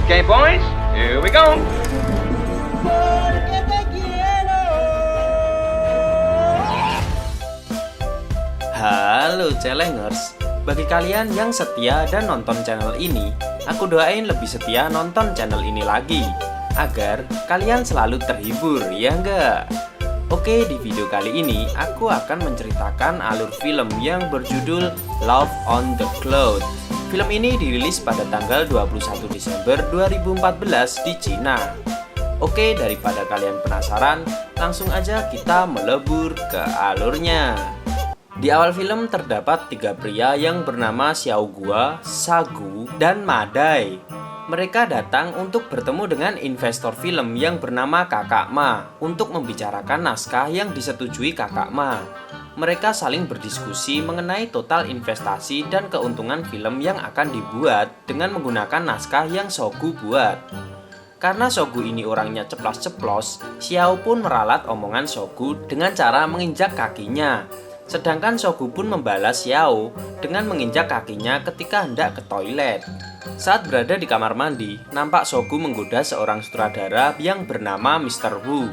Okay, boys, here we go. Halo Celengers, bagi kalian yang setia dan nonton channel ini, aku doain lebih setia nonton channel ini lagi, agar kalian selalu terhibur, ya enggak? Oke, di video kali ini aku akan menceritakan alur film yang berjudul Love on the Cloud. Film ini dirilis pada tanggal 21 Desember 2014 di Cina. Oke, daripada kalian penasaran, langsung aja kita melebur ke alurnya. Di awal film terdapat tiga pria yang bernama Xiao Gua, Sagu, dan Madai. Mereka datang untuk bertemu dengan investor film yang bernama Kakak Ma untuk membicarakan naskah yang disetujui Kakak Ma. Mereka saling berdiskusi mengenai total investasi dan keuntungan film yang akan dibuat dengan menggunakan naskah yang Sogu buat. Karena Sogu ini orangnya ceplos-ceplos, Xiao pun meralat omongan Sogu dengan cara menginjak kakinya. Sedangkan Sogu pun membalas Xiao dengan menginjak kakinya ketika hendak ke toilet. Saat berada di kamar mandi, nampak Sogu menggoda seorang sutradara yang bernama Mr. Wu.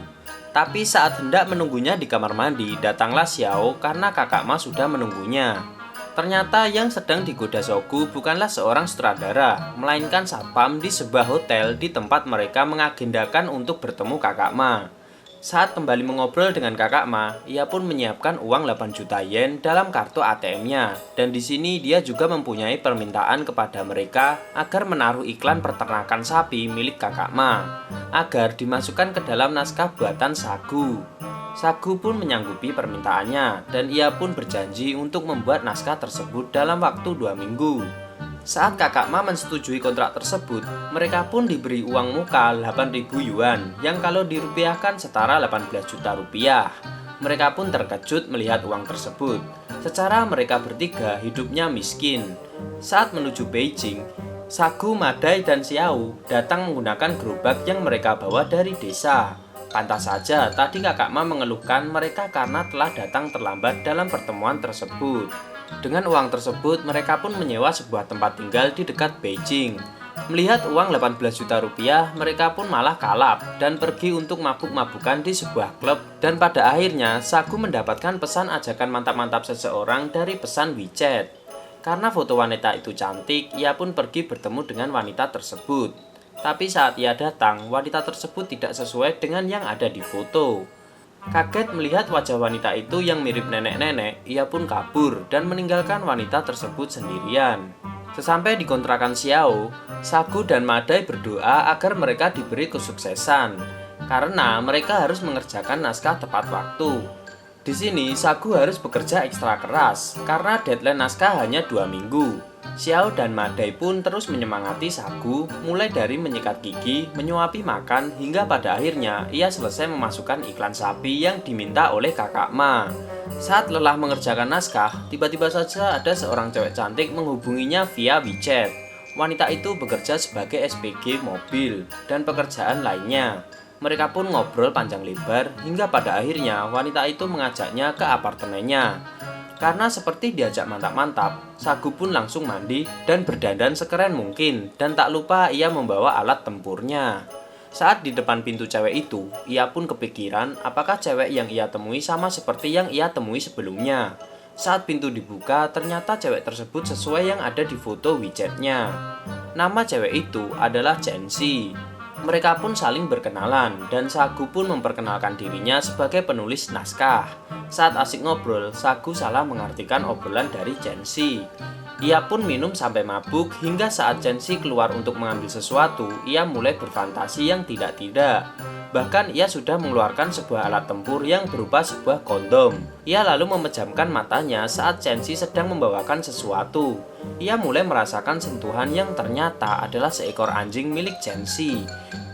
Tapi saat hendak menunggunya di kamar mandi, datanglah Xiao karena Kakak Ma sudah menunggunya. Ternyata yang sedang digoda Sogu bukanlah seorang sutradara, melainkan satpam di sebuah hotel di tempat mereka mengagendakan untuk bertemu Kakak Ma. Saat kembali mengobrol dengan Kakak Ma, ia pun menyiapkan uang 8 juta yen dalam kartu ATM-nya. Dan di sini dia juga mempunyai permintaan kepada mereka agar menaruh iklan peternakan sapi milik Kakak Ma, agar dimasukkan ke dalam naskah buatan Sagu. Sagu pun menyanggupi permintaannya, dan ia pun berjanji untuk membuat naskah tersebut dalam waktu 2 minggu. Saat Kakak Ma mensetujui kontrak tersebut, mereka pun diberi uang muka 8.000 yuan yang kalau dirupiahkan setara 18 juta rupiah. Mereka pun terkejut melihat uang tersebut. Secara mereka bertiga hidupnya miskin. Saat menuju Beijing, Sagu, Madai, dan Xiao datang menggunakan gerobak yang mereka bawa dari desa. Pantas saja tadi Kakak Ma mengeluhkan mereka karena telah datang terlambat dalam pertemuan tersebut. Dengan uang tersebut, mereka pun menyewa sebuah tempat tinggal di dekat Beijing. Melihat uang 18 juta rupiah, mereka pun malah kalap dan pergi untuk mabuk-mabukan di sebuah klub. Dan pada akhirnya, Sagu mendapatkan pesan ajakan mantap-mantap seseorang dari pesan WeChat. Karena foto wanita itu cantik, ia pun pergi bertemu dengan wanita tersebut. Tapi saat ia datang, wanita tersebut tidak sesuai dengan yang ada di foto. Kaget melihat wajah wanita itu yang mirip nenek-nenek, ia pun kabur dan meninggalkan wanita tersebut sendirian. Sesampai di kontrakan Xiao, Sagu dan Madai berdoa agar mereka diberi kesuksesan, karena mereka harus mengerjakan naskah tepat waktu. Di sini, Sagu harus bekerja ekstra keras, karena deadline naskah hanya 2 minggu. Xiao dan Madai pun terus menyemangati Sagu, mulai dari menyikat gigi, menyuapi makan, hingga pada akhirnya ia selesai memasukkan iklan sapi yang diminta oleh Kakak Ma. Saat lelah mengerjakan naskah, tiba-tiba saja ada seorang cewek cantik menghubunginya via WeChat. Wanita itu bekerja sebagai SPG mobil dan pekerjaan lainnya. Mereka pun ngobrol panjang lebar, hingga pada akhirnya wanita itu mengajaknya ke apartemennya. Karena seperti diajak mantap-mantap, Sagu pun langsung mandi dan berdandan sekeren mungkin, dan tak lupa ia membawa alat tempurnya. Saat di depan pintu cewek itu, ia pun kepikiran apakah cewek yang ia temui sama seperti yang ia temui sebelumnya. Saat pintu dibuka, ternyata cewek tersebut sesuai yang ada di foto WeChat-nya. Nama cewek itu adalah Jensi. Mereka pun saling berkenalan, dan Sagu pun memperkenalkan dirinya sebagai penulis naskah. Saat asik ngobrol, Sagu salah mengartikan obrolan dari Jensi. Ia pun minum sampai mabuk, hingga saat Jensi keluar untuk mengambil sesuatu, ia mulai berfantasi yang tidak-tidak. Bahkan ia sudah mengeluarkan sebuah alat tempur yang berupa sebuah kondom. Ia lalu memejamkan matanya saat Jensi sedang membawakan sesuatu. Ia mulai merasakan sentuhan yang ternyata adalah seekor anjing milik Jensi.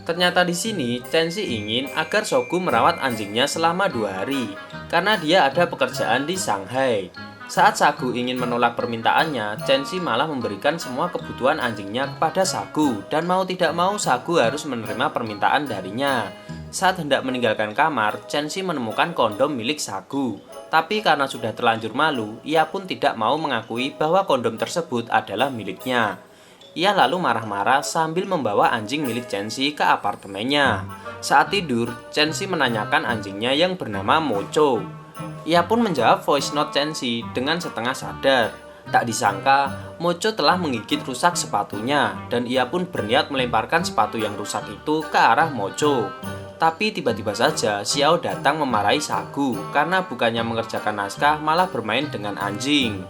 Ternyata di sini Jensi ingin agar Sogu merawat anjingnya selama 2 hari, karena dia ada pekerjaan di Shanghai. Saat Sagu ingin menolak permintaannya, Jensi malah memberikan semua kebutuhan anjingnya kepada Sagu, dan mau tidak mau Sagu harus menerima permintaan darinya. Saat hendak meninggalkan kamar, Jensi menemukan kondom milik Sagu. Tapi karena sudah terlanjur malu, ia pun tidak mau mengakui bahwa kondom tersebut adalah miliknya. Ia lalu marah-marah sambil membawa anjing milik Chenxi ke apartemennya. Saat tidur, Chenxi menanyakan anjingnya yang bernama Mocho. Ia pun menjawab voice note Chenxi dengan setengah sadar. Tak disangka, Mocho telah menggigit rusak sepatunya dan ia pun berniat melemparkan sepatu yang rusak itu ke arah Mocho. Tapi tiba-tiba saja Xiao datang memarahi Sagu karena bukannya mengerjakan naskah malah bermain dengan anjing.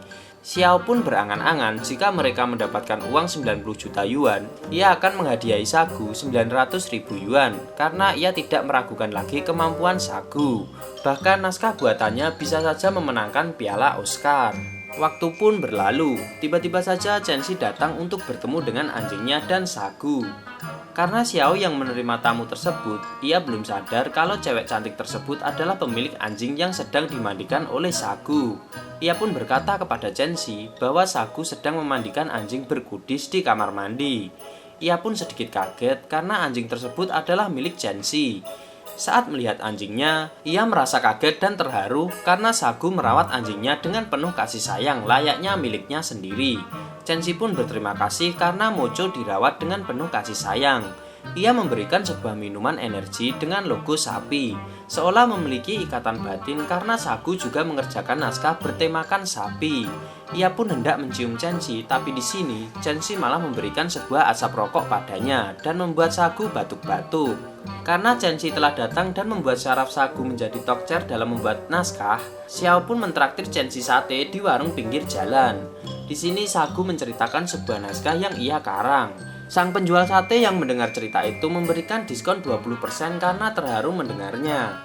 Xiao pun berangan-angan jika mereka mendapatkan uang 90 juta yuan, ia akan menghadiahi Sagu 900 ribu yuan karena ia tidak meragukan lagi kemampuan Sagu. Bahkan naskah buatannya bisa saja memenangkan piala Oscar. Waktu pun berlalu, tiba-tiba saja Chenxi datang untuk bertemu dengan anjingnya dan Sagu. Karena Xiao yang menerima tamu tersebut, ia belum sadar kalau cewek cantik tersebut adalah pemilik anjing yang sedang dimandikan oleh Sagu. Ia pun berkata kepada Chenxi bahwa Sagu sedang memandikan anjing berkudis di kamar mandi. Ia pun sedikit kaget karena anjing tersebut adalah milik Chenxi. Saat melihat anjingnya, ia merasa kaget dan terharu karena Sagu merawat anjingnya dengan penuh kasih sayang layaknya miliknya sendiri. Chenxi pun berterima kasih karena Mocho dirawat dengan penuh kasih sayang. Ia memberikan sebuah minuman energi dengan logo sapi, seolah memiliki ikatan batin karena Sagu juga mengerjakan naskah bertemakan sapi. Ia pun hendak mencium Chenxi, tapi di sini Chenxi malah memberikan sebuah asap rokok padanya dan membuat Sagu batuk-batuk. Karena Chenxi telah datang dan membuat syaraf Sagu menjadi tokcer dalam membuat naskah, Xiao pun mentraktir Chenxi sate di warung pinggir jalan. Di sini Sagu menceritakan sebuah naskah yang ia karang. Sang penjual sate yang mendengar cerita itu memberikan diskon 20% karena terharu mendengarnya.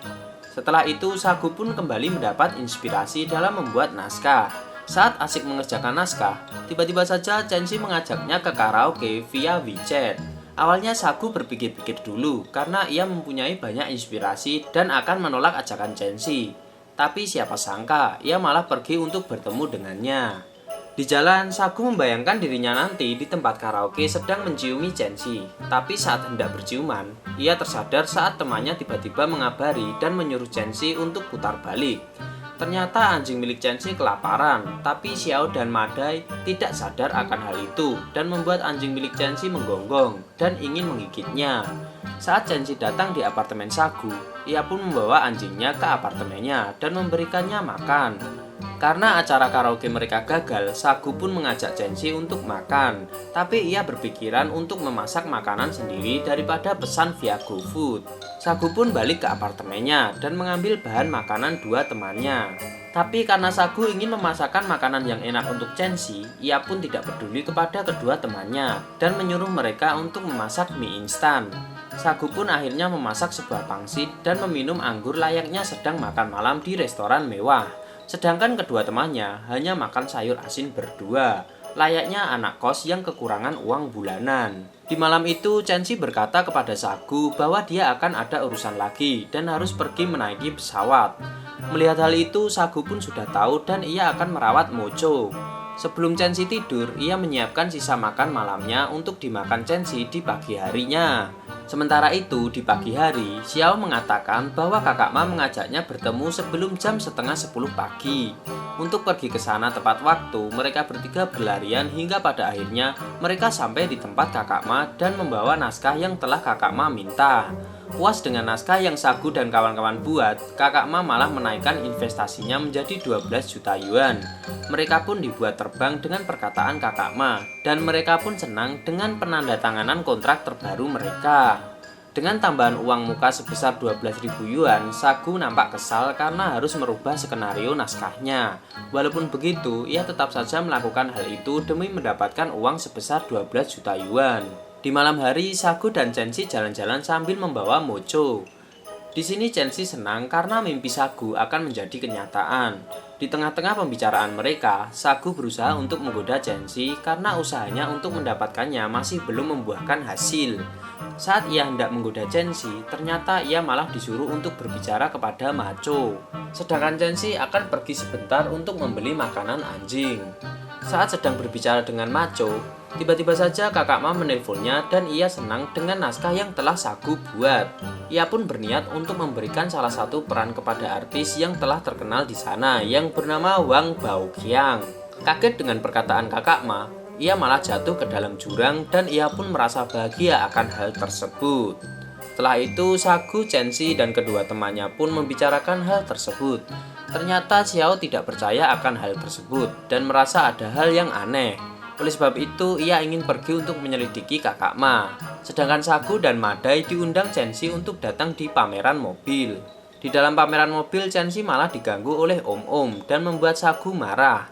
Setelah itu, Sagu pun kembali mendapat inspirasi dalam membuat naskah. Saat asik mengerjakan naskah, tiba-tiba saja Chenxi mengajaknya ke karaoke via WeChat. Awalnya Sagu berpikir-pikir dulu karena ia mempunyai banyak inspirasi dan akan menolak ajakan Chenxi. Tapi siapa sangka, ia malah pergi untuk bertemu dengannya. Di jalan, Sagu membayangkan dirinya nanti di tempat karaoke sedang menciumi Chenxi. Tapi saat hendak berciuman, ia tersadar saat temannya tiba-tiba mengabari dan menyuruh Chenxi untuk putar balik. Ternyata anjing milik Chenxi kelaparan, tapi Xiao dan Madai tidak sadar akan hal itu dan membuat anjing milik Chenxi menggonggong dan ingin menggigitnya. Saat Chenxi datang di apartemen Sagu, ia pun membawa anjingnya ke apartemennya dan memberikannya makan. Karena acara karaoke mereka gagal, Sagu pun mengajak Chenxi untuk makan. Tapi ia berpikiran untuk memasak makanan sendiri daripada pesan via GoFood. Sagu pun balik ke apartemennya dan mengambil bahan makanan dua temannya. Tapi karena Sagu ingin memasakkan makanan yang enak untuk Chenxi, ia pun tidak peduli kepada kedua temannya dan menyuruh mereka untuk memasak mie instan. Sagu pun akhirnya memasak sebuah pangsit dan meminum anggur layaknya sedang makan malam di restoran mewah. Sedangkan kedua temannya hanya makan sayur asin berdua, layaknya anak kos yang kekurangan uang bulanan. Di malam itu, Chenxi berkata kepada Sagu bahwa dia akan ada urusan lagi dan harus pergi menaiki pesawat. Melihat hal itu, Sagu pun sudah tahu dan ia akan merawat Mocho. Sebelum Chenxi tidur, ia menyiapkan sisa makan malamnya untuk dimakan Chenxi di pagi harinya. Sementara itu, di pagi hari, Xiao mengatakan bahwa Kakak Ma mengajaknya bertemu sebelum jam setengah 10 pagi. Untuk pergi ke sana tepat waktu, mereka bertiga berlarian hingga pada akhirnya mereka sampai di tempat Kakak Ma dan membawa naskah yang telah Kakak Ma minta. Puas dengan naskah yang Sagu dan kawan-kawan buat, Kakak Ma malah menaikkan investasinya menjadi 12 juta yuan. Mereka pun dibuat terbang dengan perkataan Kakak Ma, dan mereka pun senang dengan penandatanganan kontrak terbaru mereka. Dengan tambahan uang muka sebesar 12.000 yuan, Sagu nampak kesal karena harus merubah skenario naskahnya. Walaupun begitu, ia tetap saja melakukan hal itu demi mendapatkan uang sebesar 12 juta yuan. Di malam hari, Sagu dan Chenxi jalan-jalan sambil membawa Mocho. Di sini Chenxi senang karena mimpi Sagu akan menjadi kenyataan. Di tengah-tengah pembicaraan mereka, Sagu berusaha untuk menggoda Chenxi karena usahanya untuk mendapatkannya masih belum membuahkan hasil. Saat ia hendak menggoda Chenxi, ternyata ia malah disuruh untuk berbicara kepada Macho. Sedangkan Chenxi akan pergi sebentar untuk membeli makanan anjing. Saat sedang berbicara dengan Macho, tiba-tiba saja Kakak Ma menelponnya dan ia senang dengan naskah yang telah Sagu buat. Ia pun berniat untuk memberikan salah satu peran kepada artis yang telah terkenal di sana yang bernama Wang Baoqiang. Kaget dengan perkataan Kakak Ma, ia malah jatuh ke dalam jurang dan ia pun merasa bahagia akan hal tersebut. Setelah itu, Sagu, Chenxi, dan kedua temannya pun membicarakan hal tersebut. Ternyata Xiao tidak percaya akan hal tersebut dan merasa ada hal yang aneh. Oleh sebab itu, ia ingin pergi untuk menyelidiki Kakak Ma. Sedangkan Sagu dan Madai diundang Chenxi untuk datang di pameran mobil. Di dalam pameran mobil, Chenxi malah diganggu oleh Om-Om dan membuat Sagu marah.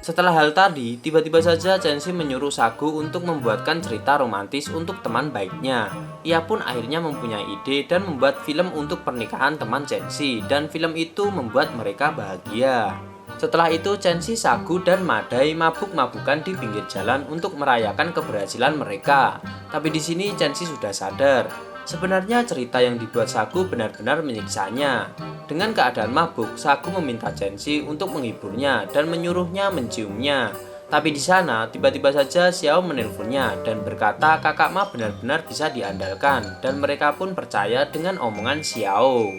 Setelah hal tadi, tiba-tiba saja Chenxi menyuruh Sagu untuk membuatkan cerita romantis untuk teman baiknya. Ia pun akhirnya mempunyai ide dan membuat film untuk pernikahan teman Chenxi, dan film itu membuat mereka bahagia. Setelah itu, Chenxi, Sagu, dan Madai mabuk-mabukan di pinggir jalan untuk merayakan keberhasilan mereka. Tapi di sini Chenxi sudah sadar. Sebenarnya cerita yang dibuat Sagu benar-benar menyiksanya. Dengan keadaan mabuk, Sagu meminta Chenxi untuk menghiburnya dan menyuruhnya menciumnya. Tapi di sana, tiba-tiba saja Xiao menelponnya dan berkata Kakak Ma benar-benar bisa diandalkan, dan mereka pun percaya dengan omongan Xiao.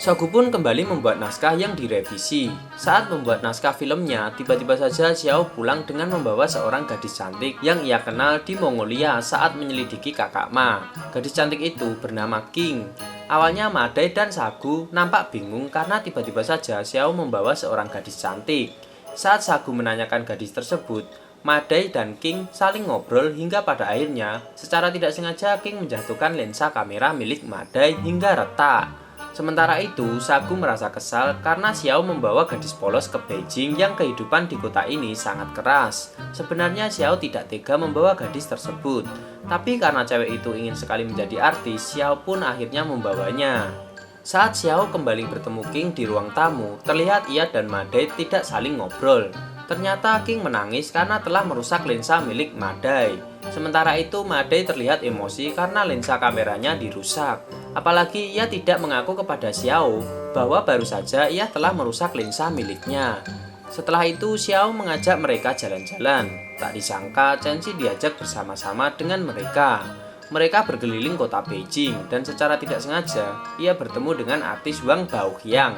Sagu pun kembali membuat naskah yang direvisi. Saat membuat naskah filmnya, tiba-tiba saja Xiao pulang dengan membawa seorang gadis cantik yang ia kenal di Mongolia saat menyelidiki Kakak Ma. Gadis cantik itu bernama King. Awalnya Madai dan Sagu nampak bingung karena tiba-tiba saja Xiao membawa seorang gadis cantik. Saat Sagu menanyakan gadis tersebut, Madai dan King saling ngobrol hingga pada akhirnya secara tidak sengaja King menjatuhkan lensa kamera milik Madai hingga retak. Sementara itu, Sagu merasa kesal karena Xiao membawa gadis polos ke Beijing yang kehidupan di kota ini sangat keras. Sebenarnya Xiao tidak tega membawa gadis tersebut, tapi karena cewek itu ingin sekali menjadi artis, Xiao pun akhirnya membawanya. Saat Xiao kembali bertemu King di ruang tamu, terlihat ia dan Madai tidak saling ngobrol. Ternyata King menangis karena telah merusak lensa milik Madai. Sementara itu Madai terlihat emosi karena lensa kameranya dirusak. Apalagi ia tidak mengaku kepada Xiao bahwa baru saja ia telah merusak lensa miliknya. Setelah itu Xiao mengajak mereka jalan-jalan. Tak disangka Chenxi diajak bersama-sama dengan mereka. Mereka berkeliling kota Beijing dan secara tidak sengaja ia bertemu dengan artis Wang Baoqiang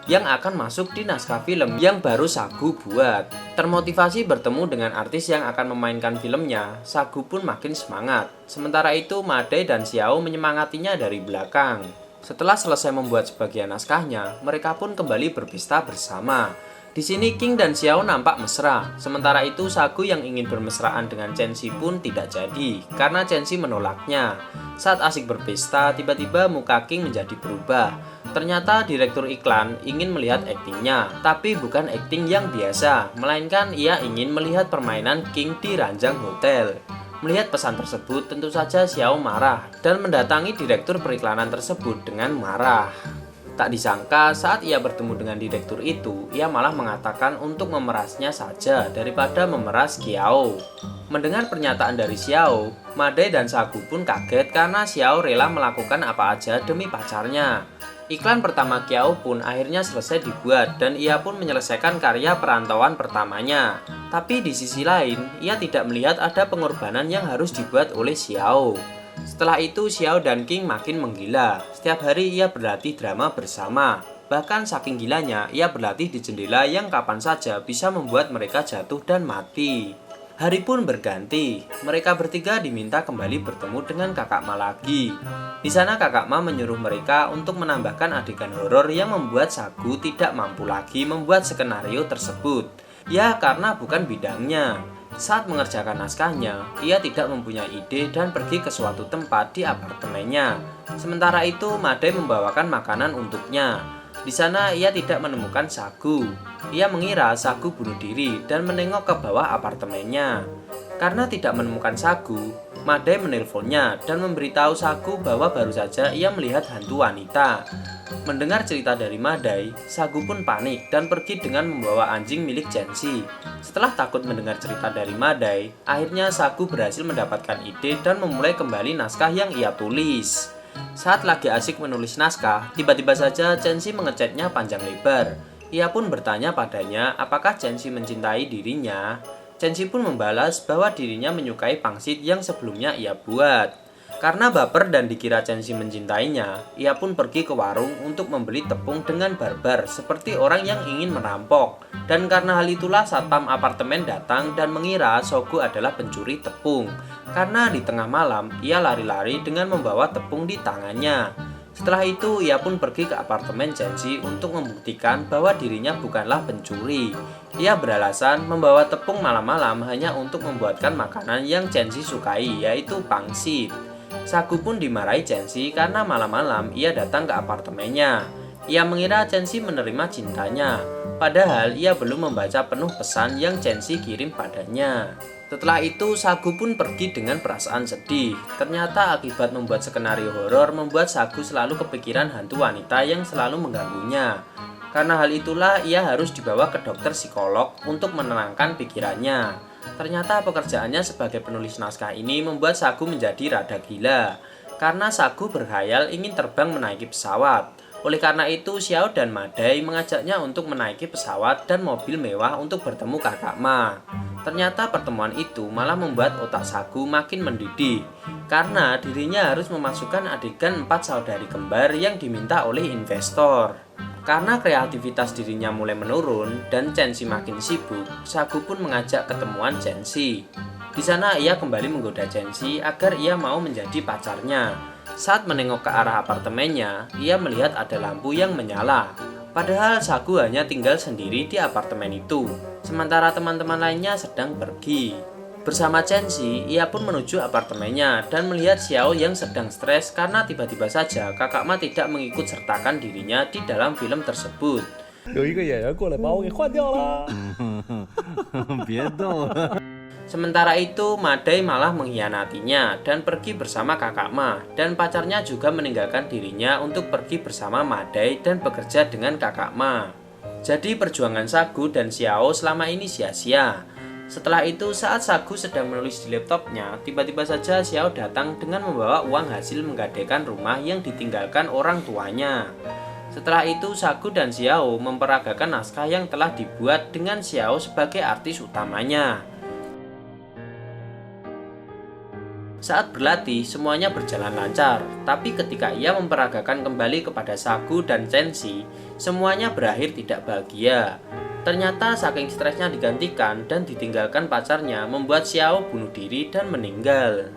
yang akan masuk di naskah film yang baru Sagu buat. Termotivasi bertemu dengan artis yang akan memainkan filmnya, Sagu pun makin semangat. Sementara itu Madai dan Xiao menyemangatinya dari belakang. Setelah selesai membuat sebagian naskahnya, mereka pun kembali berpesta bersama. Di sini King dan Xiao nampak mesra. Sementara itu Sagu yang ingin bermesraan dengan Chenxi pun tidak jadi karena Chenxi menolaknya. Saat asik berpesta, tiba-tiba muka King menjadi berubah. Ternyata direktur iklan ingin melihat aktingnya, tapi bukan akting yang biasa, melainkan ia ingin melihat permainan King di ranjang hotel. Melihat pesan tersebut, tentu saja Xiao marah dan mendatangi direktur periklanan tersebut dengan marah. Tak disangka saat ia bertemu dengan direktur itu, ia malah mengatakan untuk memerasnya saja daripada memeras Xiao. Mendengar pernyataan dari Xiao, Madai dan Sagu pun kaget karena Xiao rela melakukan apa aja demi pacarnya. Iklan pertama Xiao pun akhirnya selesai dibuat dan ia pun menyelesaikan karya perantauan pertamanya. Tapi di sisi lain, ia tidak melihat ada pengorbanan yang harus dibuat oleh Xiao. Setelah itu Xiao dan King makin menggila. Setiap hari ia berlatih drama bersama. Bahkan saking gilanya, ia berlatih di jendela yang kapan saja bisa membuat mereka jatuh dan mati. Hari pun berganti. Mereka bertiga diminta kembali bertemu dengan Kakak Ma lagi. Di sana Kakak Ma menyuruh mereka untuk menambahkan adegan horor yang membuat Sagu tidak mampu lagi membuat skenario tersebut. Ya, karena bukan bidangnya. Saat mengerjakan naskahnya, ia tidak mempunyai ide dan pergi ke suatu tempat di apartemennya. Sementara itu, Madai membawakan makanan untuknya. Di sana ia tidak menemukan Sagu. Ia mengira Sagu bunuh diri dan menengok ke bawah apartemennya. Karena tidak menemukan Sagu, Madai menelponnya dan memberitahu Sagu bahwa baru saja ia melihat hantu wanita. Mendengar cerita dari Madai, Sagu pun panik dan pergi dengan membawa anjing milik Chenxi. Setelah takut mendengar cerita dari Madai, akhirnya Sagu berhasil mendapatkan ide dan memulai kembali naskah yang ia tulis. Saat lagi asik menulis naskah, tiba-tiba saja Chenxi mengechatnya panjang lebar. Ia pun bertanya padanya apakah Chenxi mencintai dirinya. Chenxi pun membalas bahwa dirinya menyukai pangsit yang sebelumnya ia buat. Karena baper dan dikira Chenxi mencintainya, ia pun pergi ke warung untuk membeli tepung dengan barbar seperti orang yang ingin merampok. Dan karena hal itulah satpam apartemen datang dan mengira Sogu adalah pencuri tepung. Karena di tengah malam, ia lari-lari dengan membawa tepung di tangannya. Setelah itu, ia pun pergi ke apartemen Chenxi untuk membuktikan bahwa dirinya bukanlah pencuri. Ia beralasan membawa tepung malam-malam hanya untuk membuatkan makanan yang Chenxi sukai, yaitu pangsit. Sagu pun dimarahi Chenxi karena malam-malam ia datang ke apartemennya. Ia mengira Chenxi menerima cintanya, padahal ia belum membaca penuh pesan yang Chenxi kirim padanya. Setelah itu, Sagu pun pergi dengan perasaan sedih. Ternyata akibat membuat skenario horor membuat Sagu selalu kepikiran hantu wanita yang selalu mengganggunya. Karena hal itulah ia harus dibawa ke dokter psikolog untuk menenangkan pikirannya. Ternyata pekerjaannya sebagai penulis naskah ini membuat Sagu menjadi rada gila. Karena Sagu berkhayal ingin terbang menaiki pesawat. Oleh karena itu, Xiao dan Madai mengajaknya untuk menaiki pesawat dan mobil mewah untuk bertemu Kakak Ma. Ternyata pertemuan itu malah membuat otak Sagu makin mendidih. Karena dirinya harus memasukkan adegan 4 saudari kembar yang diminta oleh investor. Karena kreativitas dirinya mulai menurun dan Chenxi makin sibuk, Sagu pun mengajak ketemuan Chenxi. Di sana ia kembali menggoda Chenxi agar ia mau menjadi pacarnya. Saat menengok ke arah apartemennya, ia melihat ada lampu yang menyala. Padahal Sagu hanya tinggal sendiri di apartemen itu, sementara teman-teman lainnya sedang pergi. Bersama Chenxi, ia pun menuju apartemennya dan melihat Xiao yang sedang stres karena tiba-tiba saja Kakak Ma tidak mengikut sertakan dirinya di dalam film tersebut. 有一个演员过来把我给换掉了。别逗了。 Sementara itu, Madai malah mengkhianatinya dan pergi bersama Kakak Ma, dan pacarnya juga meninggalkan dirinya untuk pergi bersama Madai dan bekerja dengan Kakak Ma. Jadi perjuangan Sagu dan Xiao selama ini sia-sia. Setelah itu, saat Sagu sedang menulis di laptopnya, tiba-tiba saja Xiao datang dengan membawa uang hasil menggadaikan rumah yang ditinggalkan orang tuanya. Setelah itu, Sagu dan Xiao memperagakan naskah yang telah dibuat dengan Xiao sebagai artis utamanya. Saat berlatih, semuanya berjalan lancar, tapi ketika ia memperagakan kembali kepada Sagu dan Chenxi, semuanya berakhir tidak bahagia. Ternyata saking stresnya digantikan dan ditinggalkan pacarnya membuat Xiao bunuh diri dan meninggal.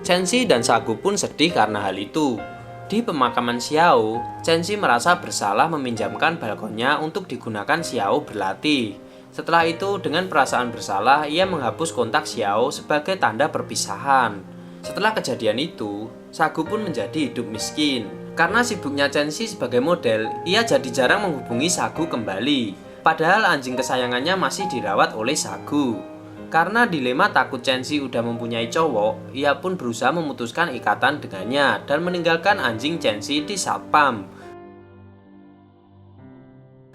Chenxi dan Sagu pun sedih karena hal itu. Di pemakaman Xiao, Chenxi merasa bersalah meminjamkan balkonnya untuk digunakan Xiao berlatih. Setelah itu, dengan perasaan bersalah, ia menghapus kontak Xiao sebagai tanda perpisahan. Setelah kejadian itu, Sagu pun menjadi hidup miskin. Karena sibuknya Chenxi sebagai model, ia jadi jarang menghubungi Sagu kembali. Padahal anjing kesayangannya masih dirawat oleh Sagu. Karena dilema takut Chenxi udah mempunyai cowok, ia pun berusaha memutuskan ikatan dengannya dan meninggalkan anjing Chenxi di satpam.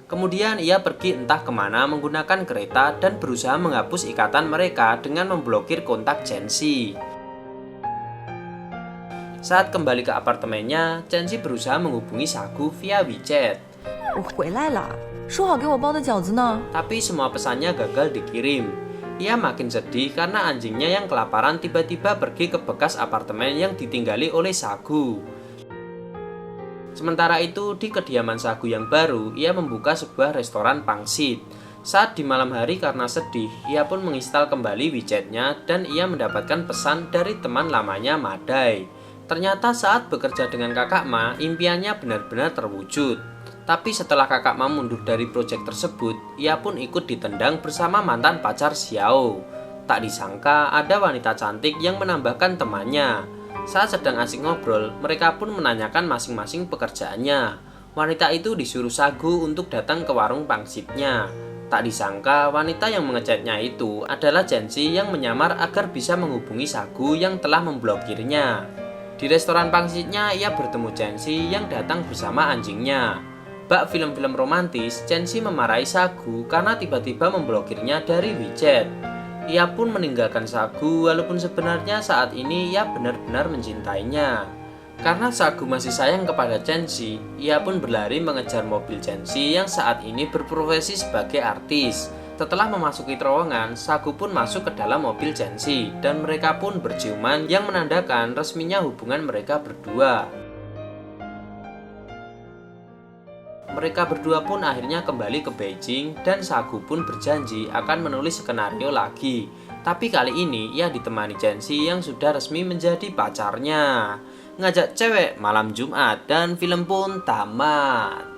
Kemudian ia pergi entah kemana menggunakan kereta dan berusaha menghapus ikatan mereka dengan memblokir kontak Chenxi. Saat kembali ke apartemennya, Chenxi berusaha menghubungi Sagu via WeChat. 我回来了，说好给我包的饺子呢？ Tapi semua pesannya gagal dikirim. Ia makin sedih karena anjingnya yang kelaparan tiba-tiba pergi ke bekas apartemen yang ditinggali oleh Sagu. Sementara itu, di kediaman Sagu yang baru, ia membuka sebuah restoran pangsit. Saat di malam hari karena sedih, ia pun menginstal kembali WeChat-nya dan ia mendapatkan pesan dari teman lamanya Madai. Ternyata saat bekerja dengan Kakak Ma, impiannya benar-benar terwujud. Tapi setelah Kakak Ma mundur dari proyek tersebut, ia pun ikut ditendang bersama mantan pacar Xiao. Tak disangka ada wanita cantik yang menambahkan temannya. Saat sedang asik ngobrol, mereka pun menanyakan masing-masing pekerjaannya. Wanita itu disuruh Sagu untuk datang ke warung pangsitnya. Tak disangka wanita yang mengechatnya itu adalah Chenxi yang menyamar agar bisa menghubungi Sagu yang telah memblokirnya. Di restoran pangsitnya, ia bertemu Chenxi yang datang bersama anjingnya. Bak film-film romantis, Chenxi memarahi Sagu karena tiba-tiba memblokirnya dari WeChat. Ia pun meninggalkan Sagu walaupun sebenarnya saat ini ia benar-benar mencintainya. Karena Sagu masih sayang kepada Chenxi, ia pun berlari mengejar mobil Chenxi yang saat ini berprofesi sebagai artis. Setelah memasuki terowongan, Sagu pun masuk ke dalam mobil Jensi dan mereka pun berciuman yang menandakan resminya hubungan mereka berdua. Mereka berdua pun akhirnya kembali ke Beijing dan Sagu pun berjanji akan menulis skenario lagi. Tapi kali ini ia ditemani Jensi yang sudah resmi menjadi pacarnya. Ngajak cewek malam Jumat dan film pun tamat.